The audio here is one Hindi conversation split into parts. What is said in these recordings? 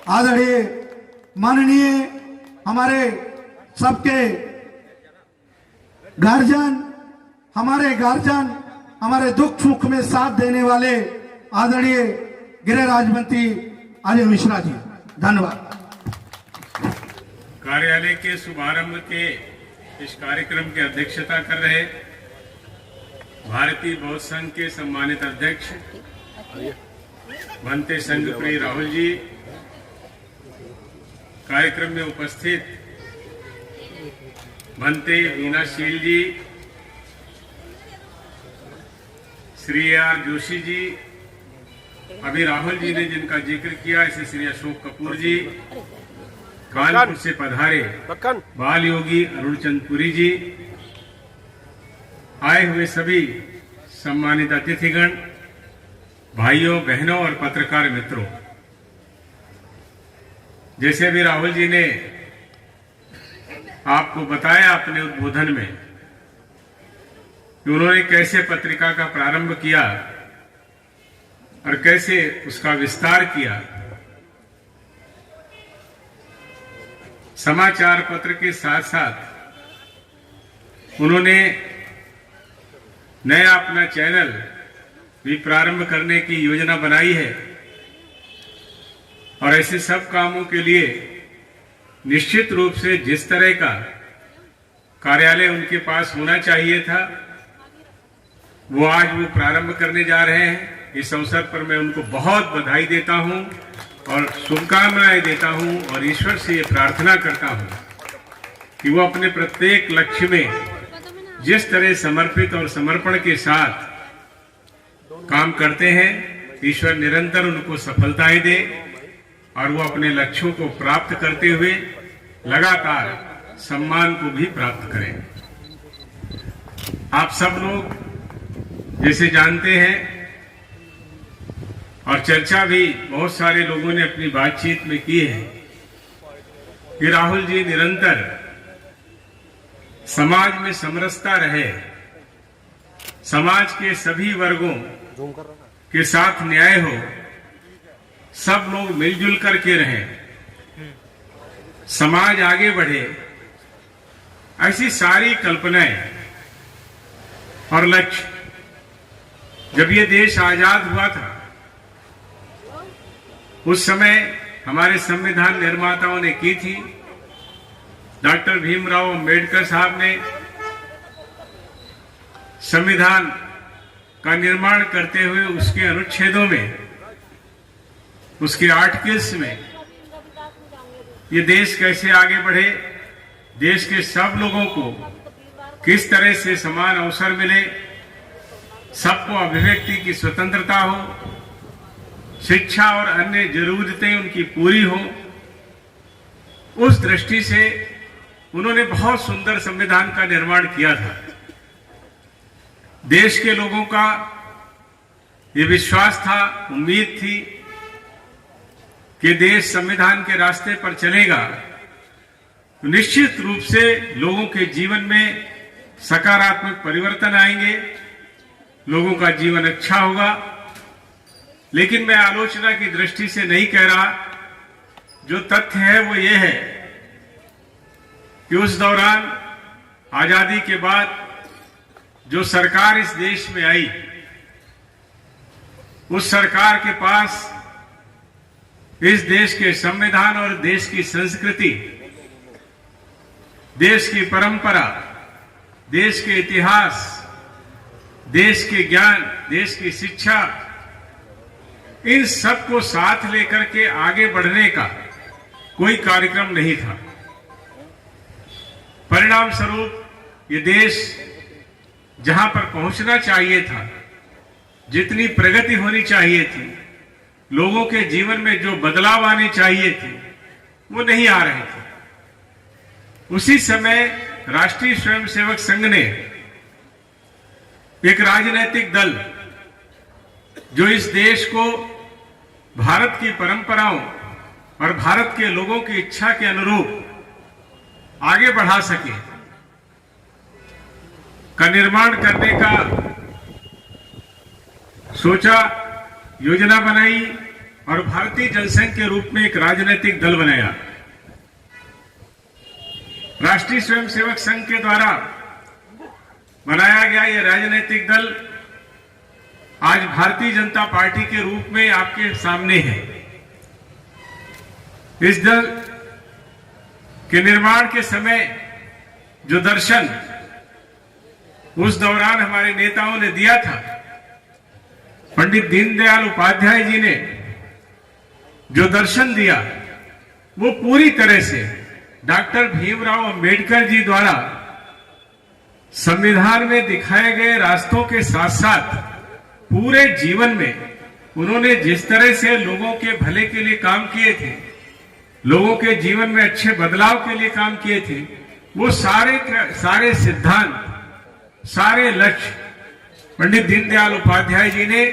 आदरणीय माननीय हमारे सबके गार्जियन, हमारे दुख सुख में साथ देने वाले आदरणीय गृह राज्य मंत्री अजय मिश्रा जी, धन्यवाद। कार्यालय के शुभारंभ के इस कार्यक्रम की अध्यक्षता कर रहे भारतीय बौद्ध संघ के सम्मानित अध्यक्ष भंते संघ प्रिय राहुल जी, कार्यक्रम में उपस्थित भंते वीनाशील जी, श्री आर जोशी जी, अभी राहुल जी ने जिनका जिक्र किया, ऐसे श्री अशोक कपूर जी, कानपुर से पधारे बाल योगी अरुण चंद पुरी जी, आए हुए सभी सम्मानित अतिथिगण, भाइयों बहनों और पत्रकार मित्रों, जैसे भी राहुल जी ने आपको बताया अपने उद्बोधन में कि उन्होंने कैसे पत्रिका का प्रारंभ किया और कैसे उसका विस्तार किया। समाचार पत्र के साथ साथ उन्होंने नया अपना चैनल भी प्रारंभ करने की योजना बनाई है और ऐसे सब कामों के लिए निश्चित रूप से जिस तरह का कार्यालय उनके पास होना चाहिए था, वो आज वो प्रारंभ करने जा रहे हैं। इस अवसर पर मैं उनको बहुत बधाई देता हूं और शुभकामनाएं देता हूं और ईश्वर से ये प्रार्थना करता हूं कि वो अपने प्रत्येक लक्ष्य में जिस तरह समर्पित और समर्पण के साथ काम करते हैं, ईश्वर निरंतर उनको सफलताएं दे और वो अपने लक्ष्यों को प्राप्त करते हुए लगातार सम्मान को भी प्राप्त करें। आप सब लोग जैसे जानते हैं और चर्चा भी बहुत सारे लोगों ने अपनी बातचीत में की है कि राहुल जी निरंतर समाज में समरसता रहे, समाज के सभी वर्गों के साथ न्याय हो, सब लोग मिलजुल करके रहें, समाज आगे बढ़े, ऐसी सारी कल्पनाएं और लक्ष्य जब ये देश आजाद हुआ था उस समय हमारे संविधान निर्माताओं ने की थी। डॉक्टर भीमराव अंबेडकर साहब ने संविधान का निर्माण करते हुए उसके अनुच्छेदों में, उसके आर्टिकल्स में ये देश कैसे आगे बढ़े, देश के सब लोगों को किस तरह से समान अवसर मिले, सबको अभिव्यक्ति की स्वतंत्रता हो, शिक्षा और अन्य जरूरतें उनकी पूरी हो, उस दृष्टि से उन्होंने बहुत सुंदर संविधान का निर्माण किया था। देश के लोगों का ये विश्वास था, उम्मीद थी कि देश संविधान के रास्ते पर चलेगा तो निश्चित रूप से लोगों के जीवन में सकारात्मक परिवर्तन आएंगे, लोगों का जीवन अच्छा होगा। लेकिन मैं आलोचना की दृष्टि से नहीं कह रहा, जो तथ्य है वो ये है कि उस दौरान आजादी के बाद जो सरकार इस देश में आई, उस सरकार के पास इस देश के संविधान और देश की संस्कृति, देश की परंपरा, देश के इतिहास, देश के ज्ञान, देश की शिक्षा, इन सब को साथ लेकर के आगे बढ़ने का कोई कार्यक्रम नहीं था। परिणाम स्वरूप ये देश जहां पर पहुंचना चाहिए था, जितनी प्रगति होनी चाहिए थी, लोगों के जीवन में जो बदलाव आने चाहिए थे, वो नहीं आ रहे थे। उसी समय राष्ट्रीय स्वयंसेवक संघ ने एक राजनीतिक दल जो इस देश को भारत की परंपराओं और भारत के लोगों की इच्छा के अनुरूप आगे बढ़ा सके, का निर्माण करने का सोचा, योजना बनाई और भारतीय जनसंघ के रूप में एक राजनीतिक दल बनाया। राष्ट्रीय स्वयंसेवक संघ के द्वारा बनाया गया ये राजनीतिक दल आज भारतीय जनता पार्टी के रूप में आपके सामने है। इस दल के निर्माण के समय जो दर्शन उस दौरान हमारे नेताओं ने दिया था, पंडित दीनदयाल उपाध्याय जी ने जो दर्शन दिया वो पूरी तरह से डॉक्टर भीमराव अंबेडकर जी द्वारा संविधान में दिखाए गए रास्तों के साथ साथ पूरे जीवन में उन्होंने जिस तरह से लोगों के भले के लिए काम किए थे, लोगों के जीवन में अच्छे बदलाव के लिए काम किए थे, वो सारे सिद्धांत, सारे लक्ष्य पंडित दीनदयाल उपाध्याय जी ने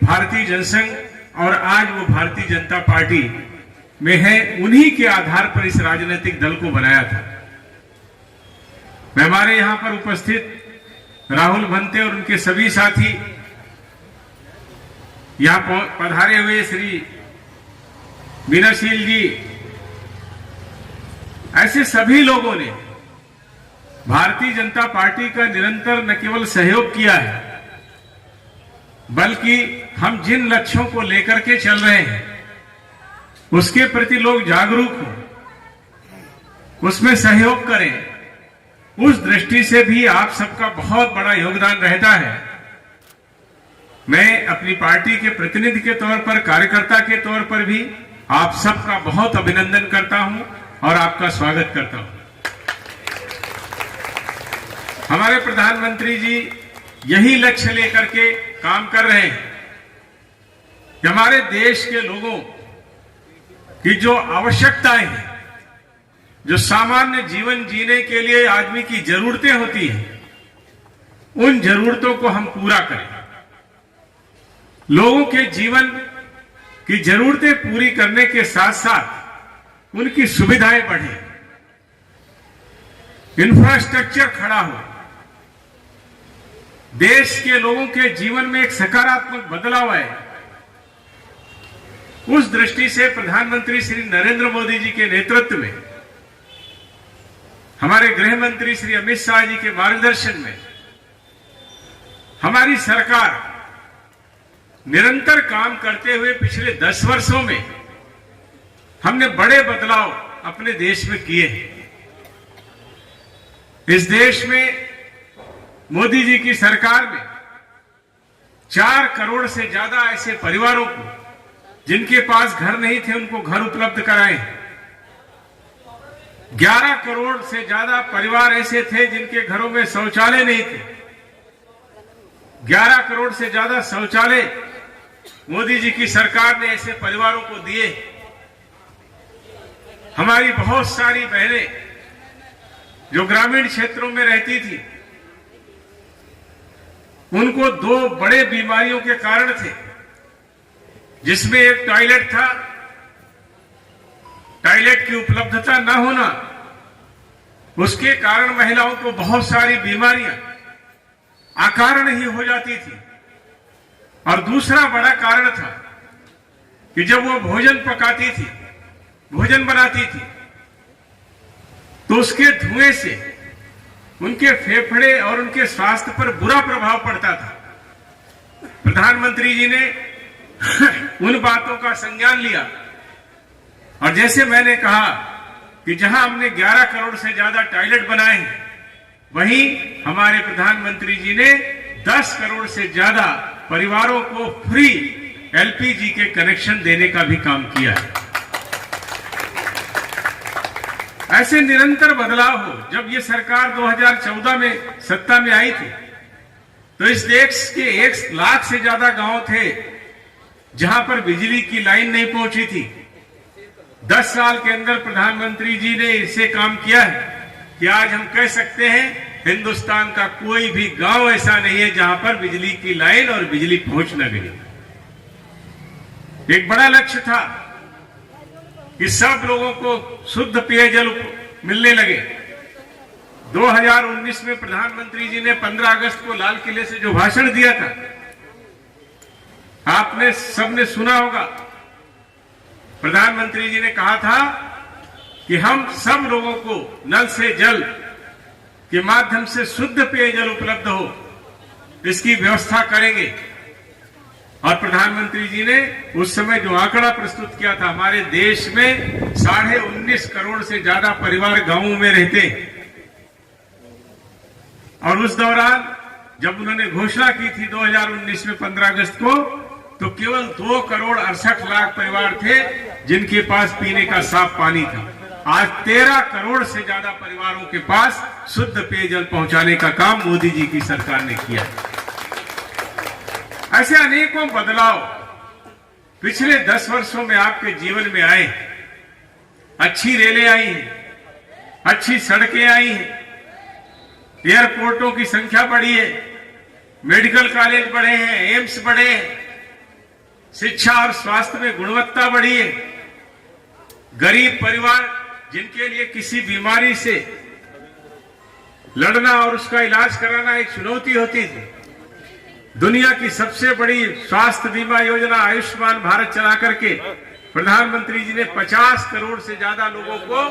भारतीय जनसंघ और आज वो भारतीय जनता पार्टी में है, उन्हीं के आधार पर इस राजनीतिक दल को बनाया था। मैं हमारे यहां पर उपस्थित राहुल भंते और उनके सभी साथी, यहां पधारे हुए श्री मीनाशील जी, ऐसे सभी लोगों ने भारतीय जनता पार्टी का निरंतर न केवल सहयोग किया है, बल्कि हम जिन लक्ष्यों को लेकर के चल रहे हैं उसके प्रति लोग जागरूक हों, उसमें सहयोग करें। उस दृष्टि से भी आप सबका बहुत बड़ा योगदान रहता है। मैं अपनी पार्टी के प्रतिनिधि के तौर पर, कार्यकर्ता के तौर पर भी आप सबका बहुत अभिनंदन करता हूं और आपका स्वागत करता हूं। हमारे प्रधानमंत्री जी यही लक्ष्य लेकर के काम कर रहे हैं कि हमारे देश के लोगों की जो आवश्यकताएं हैं, जो सामान्य जीवन जीने के लिए आदमी की जरूरतें होती हैं, उन जरूरतों को हम पूरा करें। लोगों के जीवन की जरूरतें पूरी करने के साथ साथ उनकी सुविधाएं बढ़े, इंफ्रास्ट्रक्चर खड़ा हो, देश के लोगों के जीवन में एक सकारात्मक बदलाव आए। उस दृष्टि से प्रधानमंत्री श्री नरेंद्र मोदी जी के नेतृत्व में, हमारे गृह मंत्री श्री अमित शाह जी के मार्गदर्शन में हमारी सरकार निरंतर काम करते हुए पिछले 10 वर्षों में हमने बड़े बदलाव अपने देश में किए हैं। इस देश में मोदी जी की सरकार में 4 करोड़ से ज्यादा ऐसे परिवारों को, जिनके पास घर नहीं थे, उनको घर उपलब्ध कराए। 11 करोड़ से ज्यादा परिवार ऐसे थे जिनके घरों में शौचालय नहीं थे। 11 करोड़ से ज्यादा शौचालय मोदी जी की सरकार ने ऐसे परिवारों को दिए। हमारी बहुत सारी बहनें जो ग्रामीण क्षेत्रों में रहती थी, उनको 2 बड़े बीमारियों के कारण थे, जिसमें एक टॉयलेट था, टॉयलेट की उपलब्धता न होना, उसके कारण महिलाओं को बहुत सारी बीमारियां अकारण ही हो जाती थी। और दूसरा बड़ा कारण था कि जब वो भोजन पकाती थी, भोजन बनाती थी, तो उसके धुएं से उनके फेफड़े और उनके स्वास्थ्य पर बुरा प्रभाव पड़ता था। प्रधानमंत्री जी ने उन बातों का संज्ञान लिया और जैसे मैंने कहा कि जहां हमने 11 करोड़ से ज्यादा टॉयलेट बनाए हैं, वहीं हमारे प्रधानमंत्री जी ने 10 करोड़ से ज्यादा परिवारों को फ्री एलपीजी के कनेक्शन देने का भी काम किया है। ऐसे निरंतर बदलाव हो। जब ये सरकार 2014 में सत्ता में आई थी, तो इस देश के 1 लाख से ज्यादा गांव थे जहां पर बिजली की लाइन नहीं पहुंची थी। 10 साल के अंदर प्रधानमंत्री जी ने इसे काम किया है कि आज हम कह सकते हैं हिंदुस्तान का कोई भी गांव ऐसा नहीं है जहां पर बिजली की लाइन और बिजली पहुंच न गई। एक बड़ा लक्ष्य था कि सब लोगों को शुद्ध पेयजल मिलने लगे। 2019 में प्रधानमंत्री जी ने 15 अगस्त को लाल किले से जो भाषण दिया था, आपने सबने सुना होगा प्रधानमंत्री जी ने कहा था कि हम सब लोगों को नल से जल के माध्यम से शुद्ध पेयजल उपलब्ध हो, इसकी व्यवस्था करेंगे। और प्रधानमंत्री जी ने उस समय जो आंकड़ा प्रस्तुत किया था, हमारे देश में 19.5 करोड़ से ज्यादा परिवार गांवों में रहते हैं, और उस दौरान जब उन्होंने घोषणा की थी 2019 में 15 अगस्त को, तो केवल 2 करोड़ 68 लाख परिवार थे जिनके पास पीने का साफ पानी था। आज 13 करोड़ से ज्यादा परिवारों के पास शुद्ध पेयजल पहुंचाने का काम मोदी जी की सरकार ने किया। ऐसे अनेकों बदलाव पिछले 10 वर्षों में आपके जीवन में आए। अच्छी रेलें आई हैं, अच्छी सड़कें आई हैं, एयरपोर्टों की संख्या बढ़ी है, मेडिकल कॉलेज बढ़े हैं, एम्स बढ़े हैं, शिक्षा और स्वास्थ्य में गुणवत्ता बढ़ी है। गरीब परिवार जिनके लिए किसी बीमारी से लड़ना और उसका इलाज कराना एक चुनौती होती थी, दुनिया की सबसे बड़ी स्वास्थ्य बीमा योजना आयुष्मान भारत चला करके प्रधानमंत्री जी ने 50 करोड़ से ज्यादा लोगों को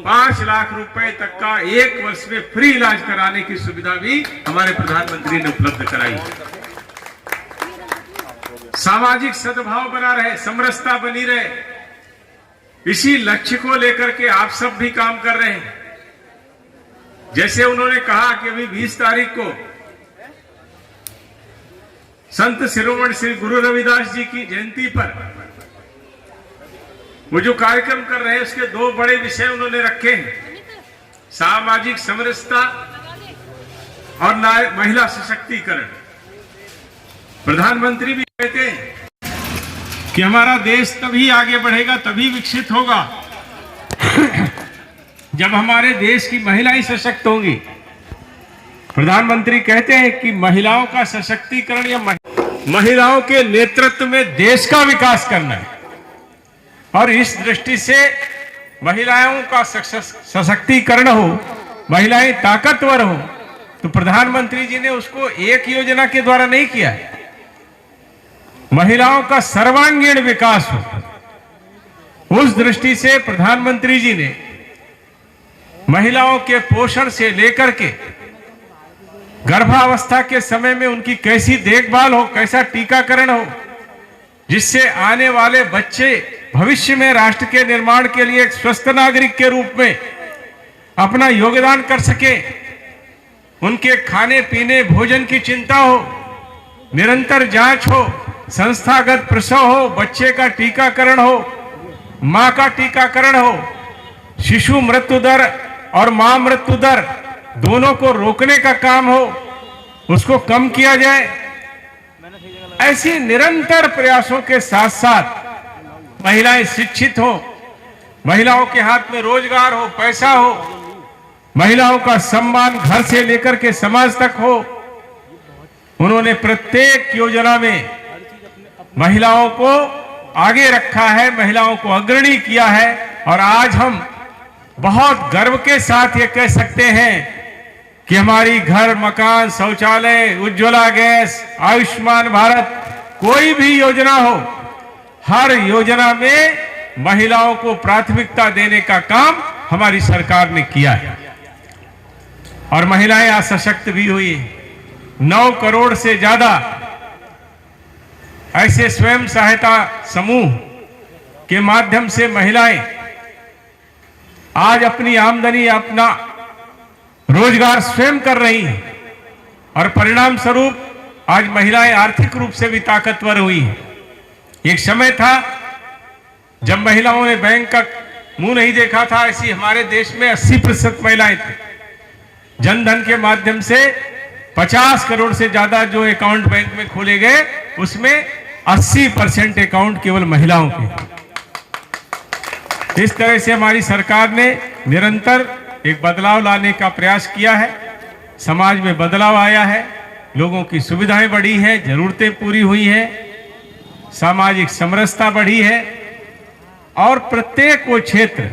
5 लाख रुपए तक का 1 वर्ष में फ्री इलाज कराने की सुविधा भी हमारे प्रधानमंत्री ने उपलब्ध कराई। सामाजिक सद्भाव बना रहे, समरसता बनी रहे, इसी लक्ष्य को लेकर के आप सब भी काम कर रहे हैं। जैसे उन्होंने कहा कि अभी 20 तारीख को संत शिरोमणि श्री गुरु रविदास जी की जयंती पर वो जो कार्यक्रम कर रहे हैं, उसके 2 बड़े विषय उन्होंने रखे हैं, सामाजिक समरसता और महिला सशक्तिकरण। प्रधानमंत्री भी कहते हैं कि हमारा देश तभी आगे बढ़ेगा, तभी विकसित होगा जब हमारे देश की महिलाएं सशक्त होंगी। प्रधानमंत्री कहते हैं कि महिलाओं का सशक्तिकरण या महिलाओं के नेतृत्व में देश का विकास करना है, और इस दृष्टि से महिलाओं का सशक्तिकरण हो, महिलाएं ताकतवर हो, तो प्रधानमंत्री जी ने उसको एक योजना के द्वारा नहीं किया है। महिलाओं का सर्वांगीण विकास हो, उस दृष्टि से प्रधानमंत्री जी ने महिलाओं के पोषण से लेकर के गर्भावस्था के समय में उनकी कैसी देखभाल हो, कैसा टीकाकरण हो, जिससे आने वाले बच्चे भविष्य में राष्ट्र के निर्माण के लिए एक स्वस्थ नागरिक के रूप में अपना योगदान कर सके, उनके खाने पीने भोजन की चिंता हो, निरंतर जांच हो, संस्थागत प्रसव हो, बच्चे का टीकाकरण हो, मां का टीकाकरण हो, शिशु मृत्यु दर और मां मृत्यु दर दोनों को रोकने का काम हो, उसको कम किया जाए। ऐसी निरंतर प्रयासों के साथ साथ महिलाएं शिक्षित हो, महिलाओं के हाथ में रोजगार हो, पैसा हो, महिलाओं का सम्मान घर से लेकर के समाज तक हो। उन्होंने प्रत्येक योजना में महिलाओं को आगे रखा है, महिलाओं को अग्रणी किया है, और आज हम बहुत गर्व के साथ ये कह सकते हैं कि हमारी घर, मकान, शौचालय, उज्ज्वला गैस, आयुष्मान भारत, कोई भी योजना हो, हर योजना में महिलाओं को प्राथमिकता देने का काम हमारी सरकार ने किया है, और महिलाएं आज सशक्त भी हुई। 9 करोड़ से ज्यादा ऐसे स्वयं सहायता समूह के माध्यम से महिलाएं आज अपनी आमदनी, अपना रोजगार स्वयं कर रही हैं, और परिणाम स्वरूप आज महिलाएं आर्थिक रूप से भी ताकतवर हुई हैं। एक समय था जब महिलाओं ने बैंक का मुंह नहीं देखा था, ऐसी हमारे देश में 80% महिलाएं थी। जनधन के माध्यम से 50 करोड़ से ज्यादा जो अकाउंट बैंक में खोले गए, उसमें 80% अकाउंट केवल महिलाओं के। इस तरह से हमारी सरकार ने निरंतर एक बदलाव लाने का प्रयास किया है, समाज में बदलाव आया है, लोगों की सुविधाएं बढ़ी है, जरूरतें पूरी हुई हैं, सामाजिक समरसता बढ़ी है, और प्रत्येक वो क्षेत्र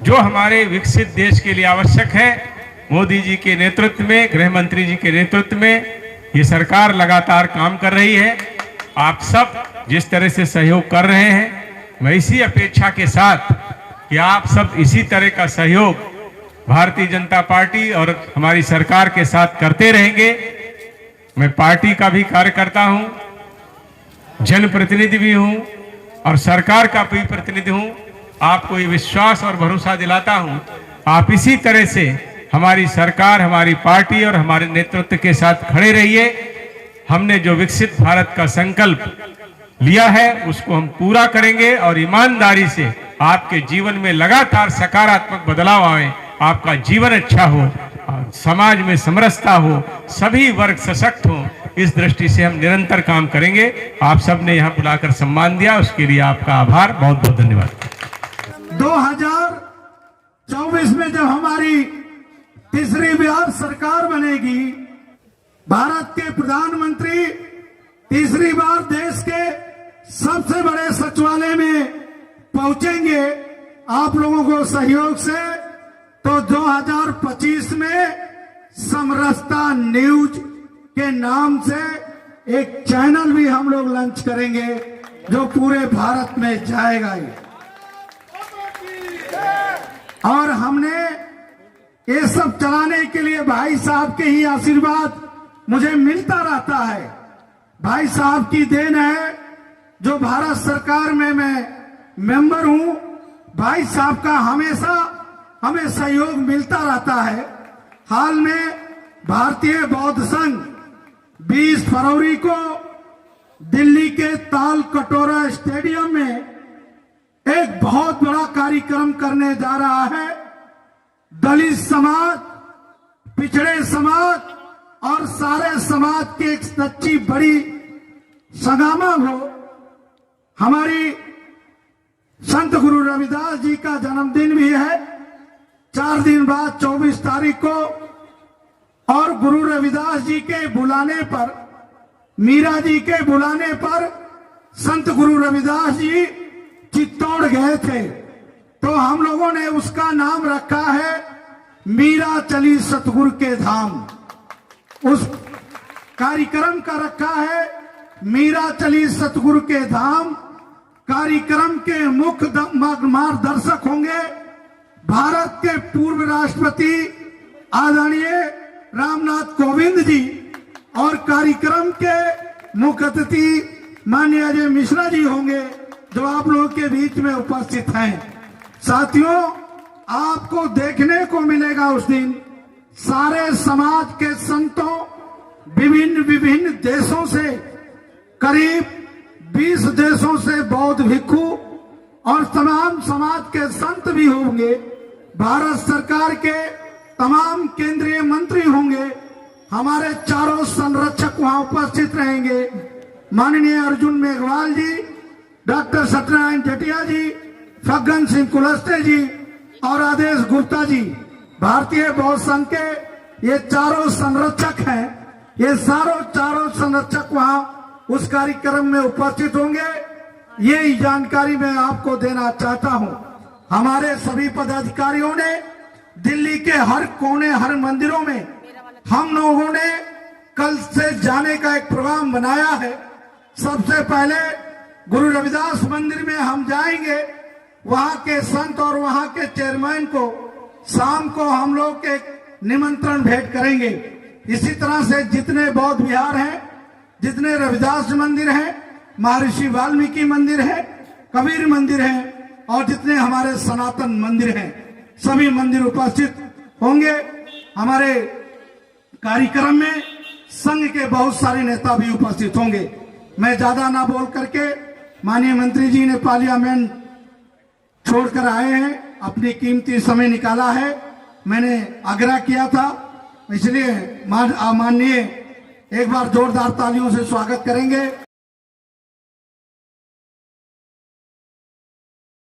जो हमारे विकसित देश के लिए आवश्यक है, मोदी जी के नेतृत्व में, गृह मंत्री जी के नेतृत्व में ये सरकार लगातार काम कर रही है। आप सब जिस तरह से सहयोग कर रहे हैं, मैं इसी अपेक्षा के साथ कि आप सब इसी तरह का सहयोग भारतीय जनता पार्टी और हमारी सरकार के साथ करते रहेंगे। मैं पार्टी का भी कार्यकर्ता हूं, जनप्रतिनिधि भी हूं और सरकार का भी प्रतिनिधि हूं। आपको ये विश्वास और भरोसा दिलाता हूं, आप इसी तरह से हमारी सरकार, हमारी पार्टी और हमारे नेतृत्व के साथ खड़े रहिए। हमने जो विकसित भारत का संकल्प लिया है उसको हम पूरा करेंगे और ईमानदारी से आपके जीवन में लगातार सकारात्मक बदलाव आए, आपका जीवन अच्छा हो, समाज में समरसता हो, सभी वर्ग सशक्त हो, इस दृष्टि से हम निरंतर काम करेंगे। आप सब ने यहाँ बुलाकर सम्मान दिया, उसके लिए आपका आभार, बहुत बहुत धन्यवाद। 2024 में जब हमारी तीसरी बार सरकार बनेगी, भारत के प्रधानमंत्री तीसरी बार देश के सबसे बड़े सचिवालय में पहुंचेंगे आप लोगों को सहयोग से, तो 2025 में समरसता न्यूज के नाम से एक चैनल भी हम लोग लॉन्च करेंगे जो पूरे भारत में जाएगा ही। और हमने ये सब चलाने के लिए भाई साहब के ही आशीर्वाद मुझे मिलता रहता है। भाई साहब की देन है जो भारत सरकार में मैं मेंबर हूं। भाई साहब का हमेशा हमें सहयोग मिलता रहता है। हाल में भारतीय बौद्ध संघ 20 फरवरी को दिल्ली के ताल कटोरा स्टेडियम में एक बहुत बड़ा कार्यक्रम करने जा रहा है। दलित समाज, पिछड़े समाज और सारे समाज की एक सच्ची बड़ी संगमम हो। हमारी संत गुरु रविदास जी का जन्मदिन भी है 4 दिन बाद 24 तारीख को, और गुरु रविदास जी के बुलाने पर, मीरा जी के बुलाने पर संत गुरु रविदास जी चित्तौड़ गए थे, तो हम लोगों ने उसका नाम रखा है मीरा चली सतगुरु के धाम। उस कार्यक्रम का रखा है मीरा चली सतगुरु के धाम। कार्यक्रम के मुख्य मार्गदर्शक होंगे भारत के पूर्व राष्ट्रपति आदरणीय रामनाथ कोविंद जी, और कार्यक्रम के मुख्य अतिथि माननीय अजय मिश्रा जी होंगे जो आप लोगों के बीच में उपस्थित हैं। साथियों, आपको देखने को मिलेगा उस दिन सारे समाज के संतों, विभिन्न विभिन्न देशों से, करीब 20 देशों से बौद्ध भिक्षु और तमाम समाज के संत भी होंगे। भारत सरकार के तमाम केंद्रीय मंत्री होंगे। हमारे चारों संरक्षक वहां उपस्थित रहेंगे, माननीय अर्जुन मेघवाल जी, डॉक्टर सत्यनारायण जटिया जी, फग्गन सिंह कुलस्ते जी और आदेश गुप्ता जी। भारतीय बौद्ध संघ के ये चारों संरक्षक हैं। ये चारों संरक्षक वहां उस कार्यक्रम में उपस्थित होंगे। ये जानकारी मैं आपको देना चाहता हूं। हमारे सभी पदाधिकारियों ने दिल्ली के हर कोने, हर मंदिरों में हम लोगों ने कल से जाने का एक प्रोग्राम बनाया है। सबसे पहले गुरु रविदास मंदिर में हम जाएंगे। वहां के संत और वहां के चेयरमैन को शाम को हम लोग एक निमंत्रण भेंट करेंगे। इसी तरह से जितने बौद्ध विहार हैं, जितने रविदास मंदिर हैं, महर्षि वाल्मीकि मंदिर है, कबीर मंदिर है और जितने हमारे सनातन मंदिर हैं, सभी मंदिर उपस्थित होंगे। हमारे कार्यक्रम में संघ के बहुत सारे नेता भी उपस्थित होंगे। मैं ज्यादा ना बोल करके, माननीय मंत्री जी ने पार्लियामेंट छोड़कर आए हैं, अपनी कीमती समय निकाला है। मैंने आग्रह किया था, इसलिए माननीय एक बार जोरदार तालियों से स्वागत करेंगे।